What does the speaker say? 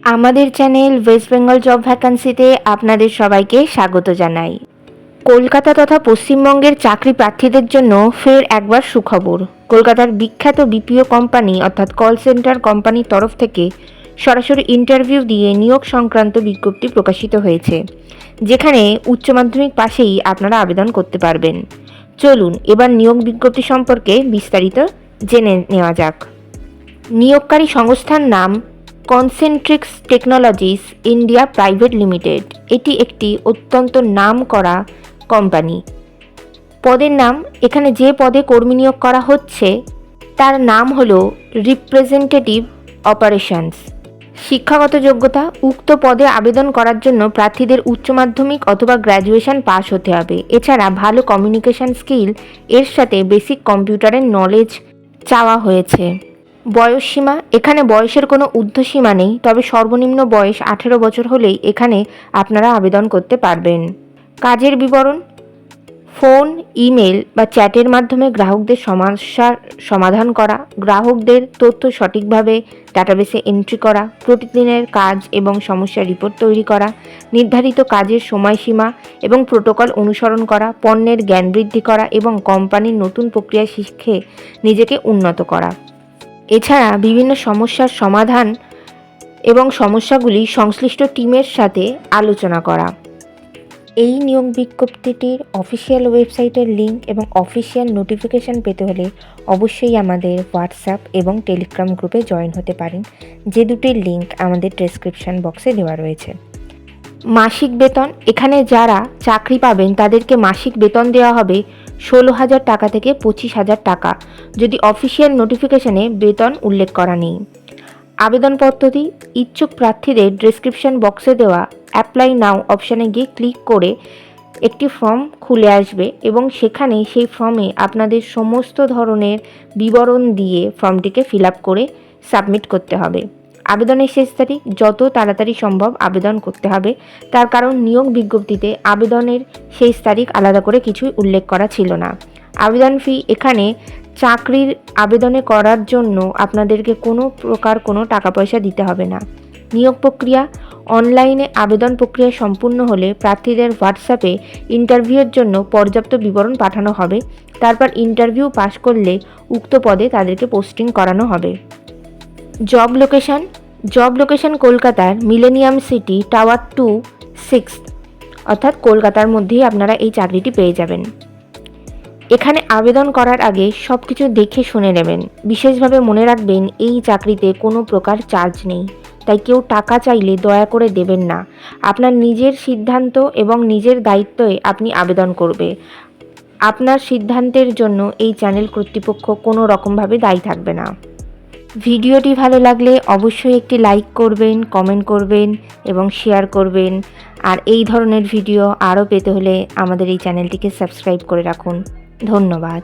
আমাদের channel West Bengal job ভ্যাকান্সিতে আপনাদের সবাইকে স্বাগত জানাই। কলকাতা তথা পশ্চিমবঙ্গের চাকরি প্রার্থীদের জন্য ফের একবার সুখবর। কলকাতার বিখ্যাত বিপিও কোম্পানি অর্থাৎ কল সেন্টার কোম্পানির তরফ থেকে সরাসরি ইন্টারভিউ দিয়ে নিয়োগ সংক্রান্ত বিজ্ঞপ্তি প্রকাশিত হয়েছে, যেখানে উচ্চ মাধ্যমিক পাশেই আপনারা আবেদন করতে পারবেন। চলুন এবার নিয়োগ বিজ্ঞপ্তি সম্পর্কে বিস্তারিত জেনে নেওয়া যাক। নিয়োগকারী সংস্থার নাম কনসেন্ট্রিক্স টেকনোলজিস ইন্ডিয়া প্রাইভেট লিমিটেড। এটি একটি অত্যন্ত নামকরা কোম্পানি। পদের নাম, এখানে যে পদে কর্মী নিয়োগ করা হচ্ছে তার নাম হলো রিপ্রেজেন্টেটিভ অপারেশনস। শিক্ষাগত যোগ্যতা, উক্ত পদে আবেদন করার জন্য প্রার্থীদের উচ্চ মাধ্যমিক অথবা গ্র্যাজুয়েশন পাস হতে হবে। এছাড়া ভালো কমিউনিকেশন স্কিল এর সাথে বেসিক কম্পিউটারের নলেজ চাওয়া হয়েছে। বয়সসীমা, এখানে বয়সের কোনো ঊর্ধ্বসীমা নেই, তবে সর্বনিম্ন বয়স 18 বছর হলেই এখানে আপনারা আবেদন করতে পারবেন। কাজের বিবরণ: ফোন, ইমেল বা চ্যাটের মাধ্যমে গ্রাহকদের সমস্যার সমাধান করা, গ্রাহকদের তথ্য সঠিকভাবে ডাটাবেসে এন্ট্রি করা, প্রতিদিনের কাজ এবং সমস্যার রিপোর্ট তৈরি করা, নির্ধারিত কাজের সময়সীমা এবং প্রোটোকল অনুসরণ করা, পণ্যের জ্ঞান বৃদ্ধি করা এবং কোম্পানির নতুন প্রক্রিয়া শিখে নিজেকে উন্নত করা। এছাড়া বিভিন্ন সমস্যার সমাধান এবং সমস্যাগুলি সংশ্লিষ্ট টিমের সাথে আলোচনা করা। এই নিয়োগ বিজ্ঞপ্তিটির অফিসিয়াল ওয়েবসাইটের লিঙ্ক এবং অফিসিয়াল নোটিফিকেশান পেতে হলে অবশ্যই আমাদের হোয়াটসঅ্যাপ এবং টেলিগ্রাম গ্রুপে জয়েন হতে পারেন, যে দুটির লিঙ্ক আমাদের ডেসক্রিপশন বক্সে দেওয়া রয়েছে। মাসিক বেতন, এখানে যারা চাকরি পাবেন তাদেরকে মাসিক বেতন দেওয়া হবে 16,000 টাকা থেকে 25,000 টাকা, যদি অফিসিয়াল নোটিফিকেশনে বেতন উল্লেখ করা নেই। আবেদন পদ্ধতি: ইচ্ছুক প্রার্থীদের ডেসক্রিপশন বক্সে দেওয়া অ্যাপ্লাই নাও অপশানে গিয়ে ক্লিক করে একটি ফর্ম খুলে আসবে এবং সেখানে সেই ফর্মে আপনাদের সমস্ত ধরনের বিবরণ দিয়ে ফর্মটিকে ফিল আপ করে সাবমিট করতে হবে। আবেদনের শেষ তারিখ যত তাড়াতাড়ি সম্ভব আবেদন করতে হবে, তার কারণ নিয়োগ বিজ্ঞপ্তিতে আবেদনের শেষ তারিখ আলাদা করে কিছুই উল্লেখ করা ছিল না। আবেদন ফি: এখানে চাকরির আবেদনে করার জন্য আপনাদেরকে কোনো টাকা পয়সা দিতে হবে না। নিয়োগ প্রক্রিয়া: অনলাইনে আবেদন প্রক্রিয়া সম্পূর্ণ হলে প্রার্থীদের হোয়াটসঅ্যাপে ইন্টারভিউয়ের জন্য পর্যাপ্ত বিবরণ পাঠানো হবে। তারপর ইন্টারভিউ পাস করলে উক্ত পদে তাদেরকে পোস্টিং করানো হবে। জব লোকেশন কলকাতার মিলেনিয়াম সিটি টাওয়ার 2 6 অর্থাৎ কলকাতার মধ্যেই আপনারা এই চাকরিটি পেয়ে যাবেন। এখানে আবেদন করার আগে সব কিছু দেখে শুনে নেবেন। বিশেষভাবে মনে রাখবেন, এই চাকরিতে কোনো প্রকার চার্জ নেই, তাই কেউ টাকা চাইলে দয়া করে দেবেন না। আপনার নিজের সিদ্ধান্ত এবং নিজের দায়িত্বে আপনি আবেদন করবে। আপনার সিদ্ধান্তের জন্য এই চ্যানেল কর্তৃপক্ষ কোনো রকমভাবে দায়ী থাকবে না। ভিডিওটি ভালো লাগলে অবশ্যই একটি লাইক করবেন, কমেন্ট করবেন এবং শেয়ার করবেন। আর এই ধরনের ভিডিও আরও পেতে হলে আমাদের এই চ্যানেলটিকে সাবস্ক্রাইব করে রাখুন। ধন্যবাদ।